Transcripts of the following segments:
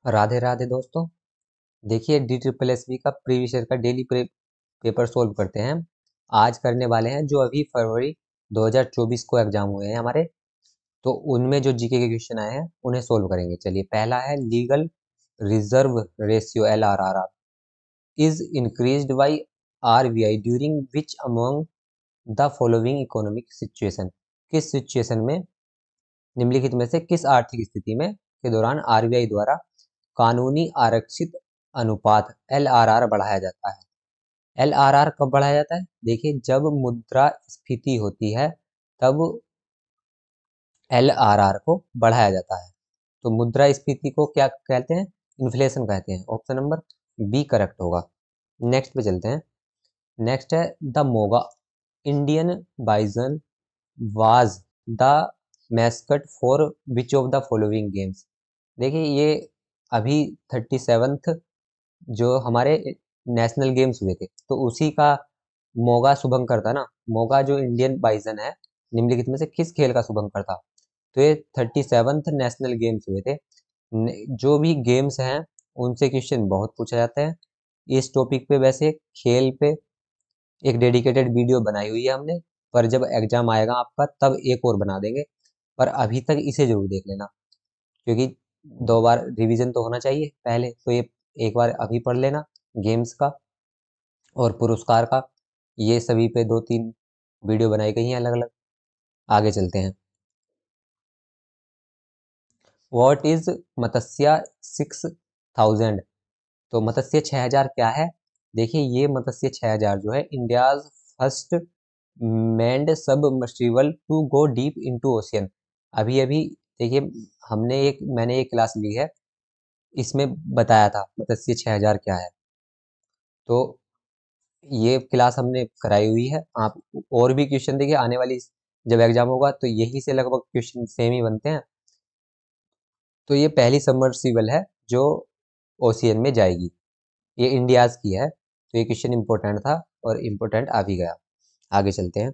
राधे राधे दोस्तों। देखिए DSSB का प्रीवियस ईयर का डेली पेपर सोल्व करते हैं। आज करने वाले हैं जो अभी फरवरी 2024 को एग्जाम हुए हैं हमारे, तो उनमें जो जीके के क्वेश्चन आए हैं उन्हें सोल्व करेंगे। चलिए, पहला है legal reserve ratio LRR is increased by RBI during which among the following economic situation. किस सिचुएशन में, निम्नलिखित में से किस आर्थिक स्थिति में के दौरान RBI द्वारा कानूनी आरक्षित अनुपात LRR बढ़ाया जाता है। LRR कब बढ़ाया जाता है? देखिए, जब मुद्रास्फीति होती है तब LRR को बढ़ाया जाता है। तो मुद्रास्फीति को क्या कहते हैं? इन्फ्लेशन कहते हैं। ऑप्शन नंबर बी करेक्ट होगा। नेक्स्ट पे चलते हैं। नेक्स्ट है the Moga Indian bison was the mascot for which of the following games. देखिए, ये अभी 37th जो हमारे नेशनल गेम्स हुए थे तो उसी का मोगा शुभंकर था ना। मोगा जो इंडियन बाइजन है, निम्नलिखित में से किस खेल का शुभंकर था? तो ये 37th नेशनल गेम्स हुए थे। जो भी गेम्स हैं उनसे क्वेश्चन बहुत पूछा जाता है। इस टॉपिक पे वैसे खेल पे एक डेडिकेटेड वीडियो बनाई हुई है हमने, पर जब एग्जाम आएगा आपका तब एक और बना देंगे। पर अभी तक इसे जरूर देख लेना, क्योंकि 2 बार रिवीजन तो होना चाहिए पहले। तो ये एक बार अभी पढ़ लेना गेम्स का और पुरस्कार का। ये सभी पे 2-3 वीडियो बनाई गई हैं अलग अलग। आगे चलते हैं। व्हाट इज मत्स्य 6000? तो मत्स्य 6000 क्या है? देखिए, ये मत्स्य 6000 जो है India's first manned submersible to go deep into ocean. अभी अभी देखिए, मैंने एक क्लास ली है, इसमें बताया था मत्स्य 6000 क्या है। तो ये क्लास हमने कराई हुई है। आप और भी क्वेश्चन देखिए, आने वाली जब एग्जाम होगा तो यही से लगभग क्वेश्चन सेम ही बनते हैं। तो ये पहली सबमर्सिबल है जो ओशियन में जाएगी, ये इंडियाज की है। तो ये क्वेश्चन इंपॉर्टेंट था और इंपॉर्टेंट आ भी गया। आगे चलते हैं।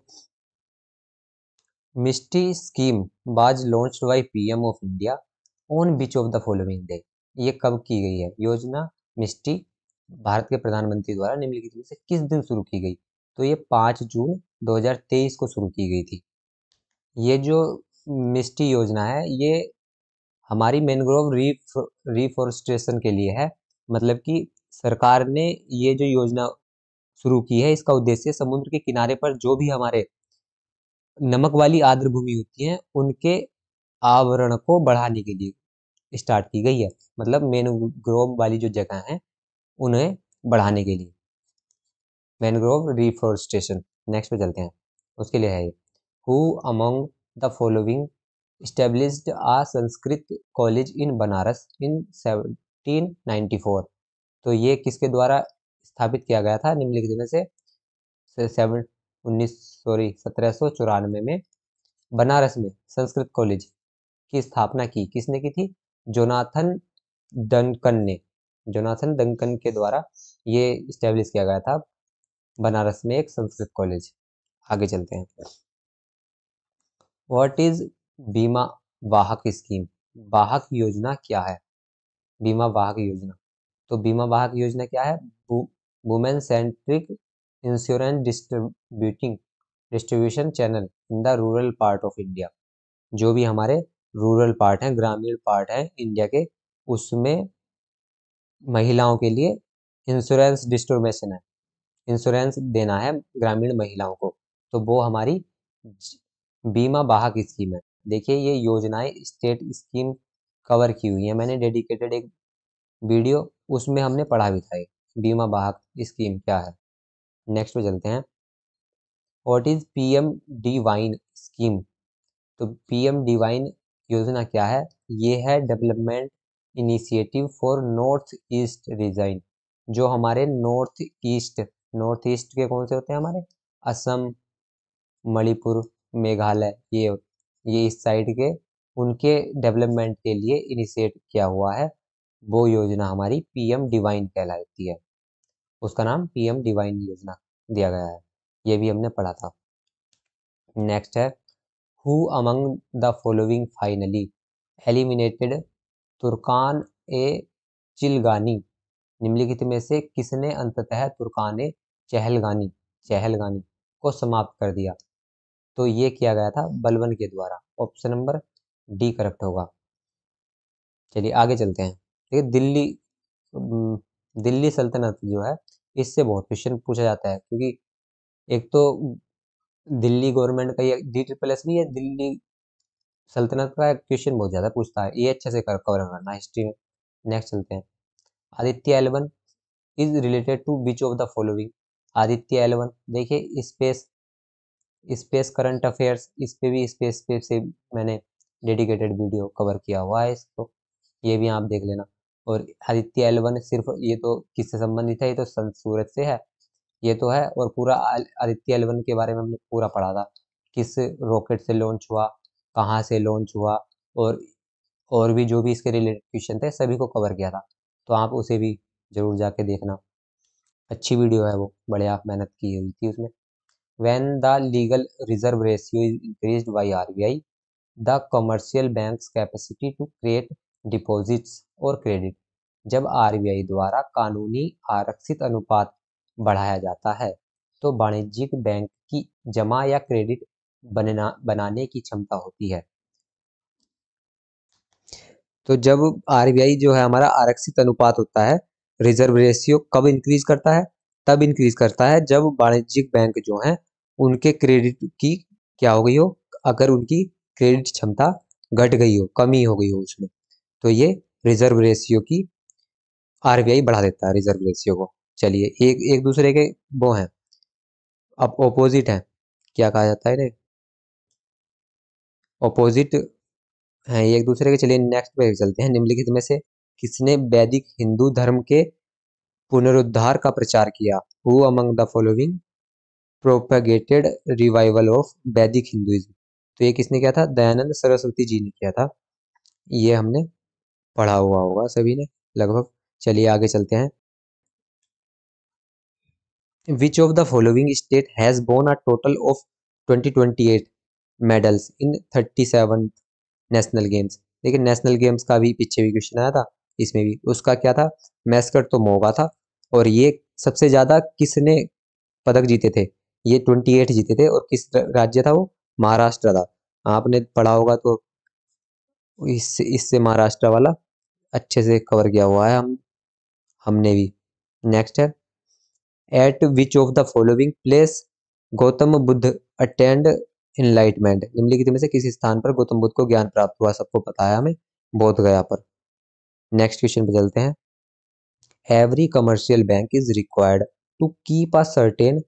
MISHTI scheme was launched by PM of India on which of the following day. ये कब की गई है योजना मिस्टी? भारत के प्रधानमंत्री द्वारा निम्नलिखित में से किस दिन शुरू की गई? तो ये 5 जून 2023 को शुरू की गई थी। ये जो मिस्टी योजना है ये हमारी मैनग्रोव रिफॉरेस्टेशन के लिए है। मतलब कि सरकार ने ये जो योजना शुरू की है, इसका उद्देश्य समुद्र के किनारे पर जो भी हमारे नमक वाली आर्द्र भूमि होती है उनके आवरण को बढ़ाने के लिए स्टार्ट की गई है। मतलब मैनग्रोव वाली जो जगह है उन्हें बढ़ाने के लिए मैनग्रोव रिफॉरेस्टेशन। नेक्स्ट पे चलते हैं। उसके लिए है ये who among the following established a Sanskrit college in Banaras in 1794। तो ये किसके द्वारा स्थापित किया गया था? निम्नलिखित में से 1794 में बनारस में संस्कृत कॉलेज की स्थापना की किसने की थी? जोनाथन डंकन ने। जोनाथन डंकन के द्वारा ये स्टेब्लिश किया गया था बनारस में एक संस्कृत कॉलेज। आगे चलते हैं। व्हाट इज बीमा वाहक स्कीम? वाहक योजना क्या है? बीमा वाहक योजना, तो बीमा वाहक योजना क्या है? Women centric insurance distribution channel in the rural part of India. जो भी हमारे रूरल पार्ट है, ग्रामीण पार्ट है इंडिया के, उसमें महिलाओं के लिए इंश्योरेंस डिस्ट्रीब्यूशन है, इंश्योरेंस देना है ग्रामीण महिलाओं को। तो वो हमारी बीमा वाहक स्कीम है। देखिए, ये योजनाएं स्टेट स्कीम कवर की हुई है, मैंने डेडिकेटेड एक वीडियो उसमें हमने पढ़ा भी था ये बीमा वाहक स्कीम क्या है। नेक्स्ट पे चलते हैं। What is PM divine scheme? तो PM डिवाइन योजना क्या है? ये है development initiative for north east region. जो हमारे नॉर्थ ईस्ट के कौन से होते हैं हमारे? असम, मणिपुर, मेघालय, ये इस साइड के, उनके डेवलपमेंट के लिए इनिशिएट किया हुआ है। वो योजना हमारी PM डिवाइन कहलाती है। उसका नाम PM डिवाइन योजना दिया गया है। ये भी हमने पढ़ा था। नेक्स्ट है who among the following finally eliminated तुर्कान ए चिलगानी निम्नलिखित में से किसने अंततः तुर्काने चहलगानी चहलगानी को समाप्त कर दिया? तो ये किया गया था बलबन के द्वारा। ऑप्शन नंबर डी करेक्ट होगा। चलिए आगे चलते हैं। देखिए दिल्ली सल्तनत जो है, इससे बहुत क्वेश्चन पूछा जाता है, क्योंकि एक तो दिल्ली गवर्नमेंट का ये DSSS है, दिल्ली सल्तनत का क्वेश्चन बहुत ज़्यादा पूछता है, ये अच्छे से कवर करना हिस्ट्री में। नेक्स्ट चलते हैं। Aditya L one is related to which of the following? Aditya L one देखिए स्पेस स्पेस करंट अफेयर्स, इस पे भी स्पेस पे से मैंने डेडिकेटेड वीडियो कवर किया हुआ है इसको, ये भी आप देख लेना। और आदित्य एल1 सिर्फ ये तो किससे संबंधित है? ये तो सन सूरज से है, ये तो है। और पूरा आदित्य एल1 के बारे में हमने पूरा पढ़ा था, किस रॉकेट से लॉन्च हुआ, कहाँ से लॉन्च हुआ, और भी जो भी इसके रिलेटेड क्वेश्चन थे सभी को कवर किया था। तो आप उसे भी जरूर जाके देखना, अच्छी वीडियो है वो, बढ़िया मेहनत की हुई थी उसमें। When the legal reserve ratio is increased by RBI, the commercial bank's capacity to create deposits or credit। जब RBI द्वारा कानूनी आरक्षित अनुपात बढ़ाया जाता है, तो वाणिज्यिक बैंक की जमा या क्रेडिट बनाने की क्षमता होती है। तो जब RBI जो है हमारा आरक्षित अनुपात होता है, रिजर्व रेशियो कब इंक्रीज करता है? तब इंक्रीज करता है जब वाणिज्यिक बैंक जो है उनके क्रेडिट की क्या हो गई हो, अगर उनकी क्रेडिट क्षमता घट गई हो, कमी हो गई हो उसमें, तो ये रिजर्व रेशियो की RBI बढ़ा देता है रिजर्व रेशियो को। चलिए एक एक दूसरे के वो हैं, अब ऑपोजिट हैं, क्या कहा जाता है इन्हें? ऑपोजिट हैं एक दूसरे के। चलिए नेक्स्ट पे चलते हैं। निम्नलिखित में से किसने वैदिक हिंदू धर्म के पुनरुद्धार का प्रचार किया? Who among the following propagated revival of वैदिक हिंदुइज्म? तो ये किसने किया था? दयानंद सरस्वती जी ने किया था। ये हमने पढ़ा हुआ होगा सभी ने लगभग। चलिए आगे चलते हैं। विच of the following state has won a total of 2028 medals in 37 national games? देखिए नेशनल गेम्स का भी पीछे भी क्वेश्चन आया था, इसमें भी उसका क्या था? मैस्कट तो मोगा था। और ये सबसे ज्यादा किसने पदक जीते थे? ये 28 जीते थे। और किस राज्य था वो? महाराष्ट्र था। आपने पढ़ा होगा तो इससे महाराष्ट्र वाला अच्छे से कवर किया हुआ है हमने भी। नेक्स्ट है। Eight which of the following place Gautam Buddha attend enlightenment? निम्नलिखित में से किस स्थान पर गौतम बुद्ध को ज्ञान प्राप्त हुआ? सबको पता है हमें, बोध गया पर। नेक्स्ट क्वेश्चन पे चलते हैं। Every commercial bank is required to keep a certain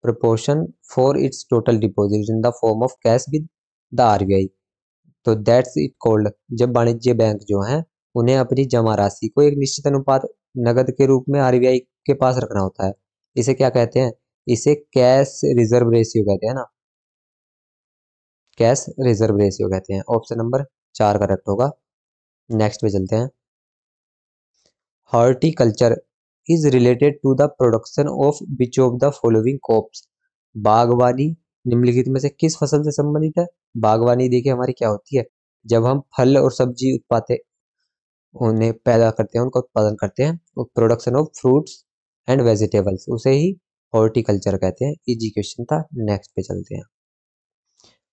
proportion for its total deposit in the form of cash with the RBI। तो दैट्स इट कॉल्ड, जब वाणिज्य बैंक जो हैं उन्हें अपनी जमा राशि को एक निश्चित अनुपात नगद के रूप में RBI के पास रखना होता है, इसे क्या कहते हैं? इसे कैश रिजर्व रेशियो कहते हैं ना, कैश रिजर्व रेशियो कहते हैं। ऑप्शन नंबर 4 करेक्ट होगा। नेक्स्ट पे चलते हैं। Horticulture is related to the production of which of the following crops? बागवानी निम्नलिखित में से किस फसल से संबंधित है? बागवानी देखिए हमारी क्या होती है, जब हम फल और सब्जी उत्पादे उन्हें पैदा करते हैं, उनका उत्पादन करते हैं, production of fruits and vegetables, उसे ही हॉर्टिकल्चर कहते हैं। इजी क्वेश्चन था। नेक्स्ट पे चलते हैं।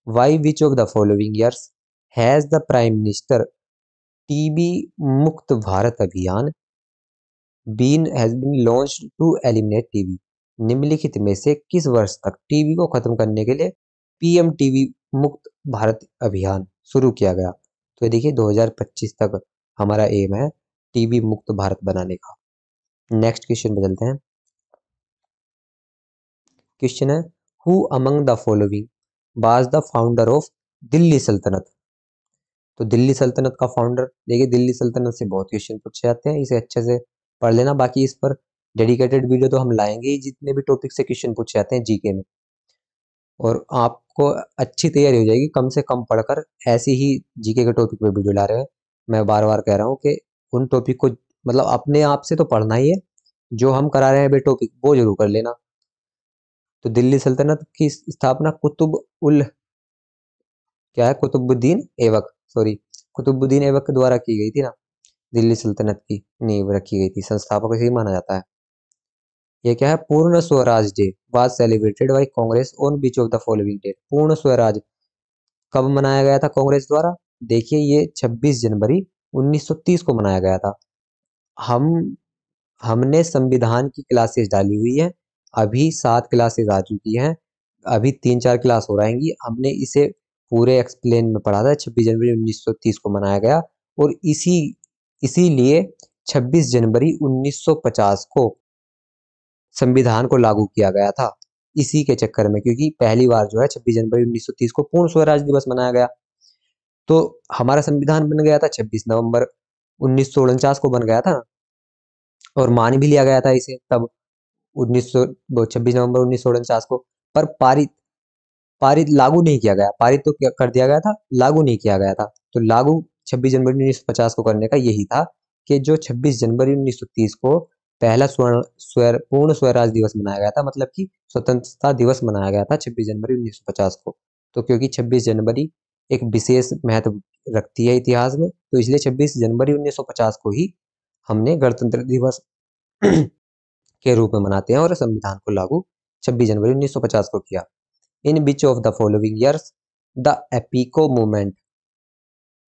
Why which of the following years has the prime minister TB Mukt Bharat Abhiyan has been launched to eliminate TB? निम्नलिखित में से किस वर्ष तक टीबी को खत्म करने के लिए पीएम टीबी मुक्त भारत अभियान शुरू किया गया? तो देखिए 2025 तक हमारा एम है टीबी मुक्त भारत बनाने का। नेक्स्ट क्वेश्चन बदलते हैं। क्वेश्चन है who among the following was the founder of Delhi सल्तनत? तो दिल्ली सल्तनत का फाउंडर, देखिए दिल्ली सल्तनत से बहुत क्वेश्चन पूछे जाते हैं, इसे अच्छे से पढ़ लेना। बाकी इस पर डेडिकेटेड वीडियो तो हम लाएंगे ही, जितने भी टॉपिक से क्वेश्चन पूछे जाते हैं जीके में, और आपको अच्छी तैयारी हो जाएगी कम से कम पढ़कर। ऐसी ही जीके के टॉपिक पे वीडियो ला रहे हैं। मैं बार बार कह रहा हूँ कि उन टॉपिक को मतलब अपने आप से तो पढ़ना ही है, जो हम करा रहे हैं बे टॉपिक वो जरूर कर लेना। तो दिल्ली सल्तनत की स्थापना कुतुबुद्दीन ऐबक, सॉरी कुतुबुद्दीन ऐबक के द्वारा की गई थी ना। दिल्ली सल्तनत की नींव रखी गई थी, संस्थापक इसे माना जाता है। ये क्या है, Purna Swaraj day was celebrated by Congress on which of the following date. Purna Swaraj कब मनाया गया था कांग्रेस द्वारा? देखिए ये 26 जनवरी 1930 को मनाया गया था। हम हमने संविधान की क्लासेस डाली हुई है, अभी 7 क्लासेस आ चुकी हैं, अभी 3-4 क्लास हो रहेंगी। हमने इसे पूरे एक्सप्लेन में पढ़ा था। 26 जनवरी 1930 को मनाया गया और इसीलिए 26 जनवरी 1950 को संविधान को लागू किया गया था, इसी के चक्कर में, क्योंकि पहली बार जो है 26 जनवरी 1930 को पूर्ण स्वराज दिवस मनाया गया। तो हमारा संविधान बन गया था 26 नवंबर 1949 को बन गया था और मान भी लिया गया था इसे तब 26 नवंबर 1949 को। पर पारित पारित लागू नहीं किया गया। पारित तो क्या कर दिया गया था, लागू नहीं किया गया था। तो लागू 26 जनवरी 1950 को करने का यही था कि जो 26 जनवरी 1930 को पहला पूर्ण स्वराज दिवस मनाया गया था, मतलब कि स्वतंत्रता दिवस मनाया गया था 26 जनवरी 1950 को। तो क्योंकि 26 जनवरी एक विशेष महत्व रखती है इतिहास में, तो इसलिए 26 जनवरी 1950 को ही हमने गणतंत्र दिवस के रूप में मनाते हैं और संविधान को लागू 26 जनवरी 1950 को किया। In which of the following years the Appiko movement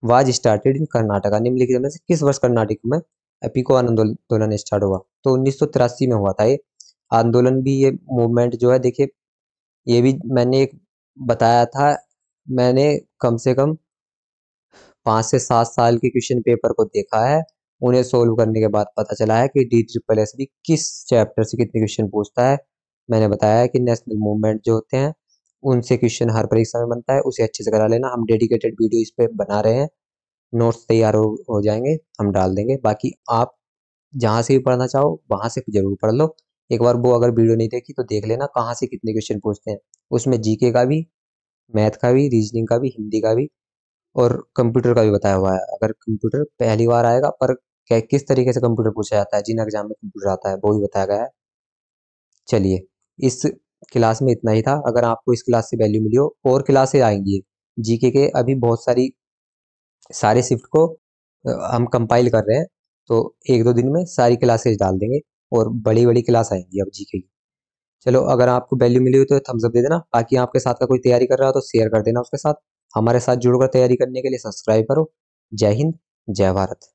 was started in Karnataka? निम्नलिखित में से किस वर्ष कर्नाटक में एपिको आंदोलन स्टार्ट हुआ? तो 1983 में हुआ था ये आंदोलन भी। ये मूवमेंट जो है, देखिए ये भी मैंने एक बताया था, मैंने कम से कम 5 से 7 साल के क्वेश्चन पेपर को देखा है। उन्हें सोल्व करने के बाद पता चला है कि DSSS किस चैप्टर से कितने क्वेश्चन पूछता है। मैंने बताया है कि नेशनल मूवमेंट जो होते हैं उनसे क्वेश्चन हर परीक्षा में बनता है, उसे अच्छे से करा लेना। हम डेडिकेटेड वीडियो इस पे बना रहे हैं, नोट्स तैयार हो जाएंगे, हम डाल देंगे। बाकी आप जहाँ से भी पढ़ना चाहो वहाँ से जरूर पढ़ लो। एक बार वो अगर वीडियो नहीं देखी तो देख लेना कहाँ से कितने क्वेश्चन पूछते हैं। उसमें जीके का भी, मैथ का भी, रीजनिंग का भी, हिंदी का भी और कंप्यूटर का भी बताया हुआ है। अगर कंप्यूटर पहली बार आएगा पर किस तरीके से कंप्यूटर पूछा जाता है, जिन एग्जाम में कंप्यूटर आता है वो भी बताया गया है। चलिए, इस क्लास में इतना ही था। अगर आपको इस क्लास से वैल्यू मिली हो, और क्लासेस आएंगी जीके के, अभी बहुत सारे शिफ्ट को हम कंपाइल कर रहे हैं, तो 1-2 दिन में सारी क्लासेस डाल देंगे और बड़ी बड़ी क्लास आएंगी अब जीके की। चलो, अगर आपको वैल्यू मिली हो तो थम्स अप दे देना। बाकी आपके साथ का कोई तैयारी कर रहा हो तो शेयर कर देना उसके साथ। हमारे साथ जुड़कर तैयारी करने के लिए सब्सक्राइब करो। जय हिंद, जय भारत।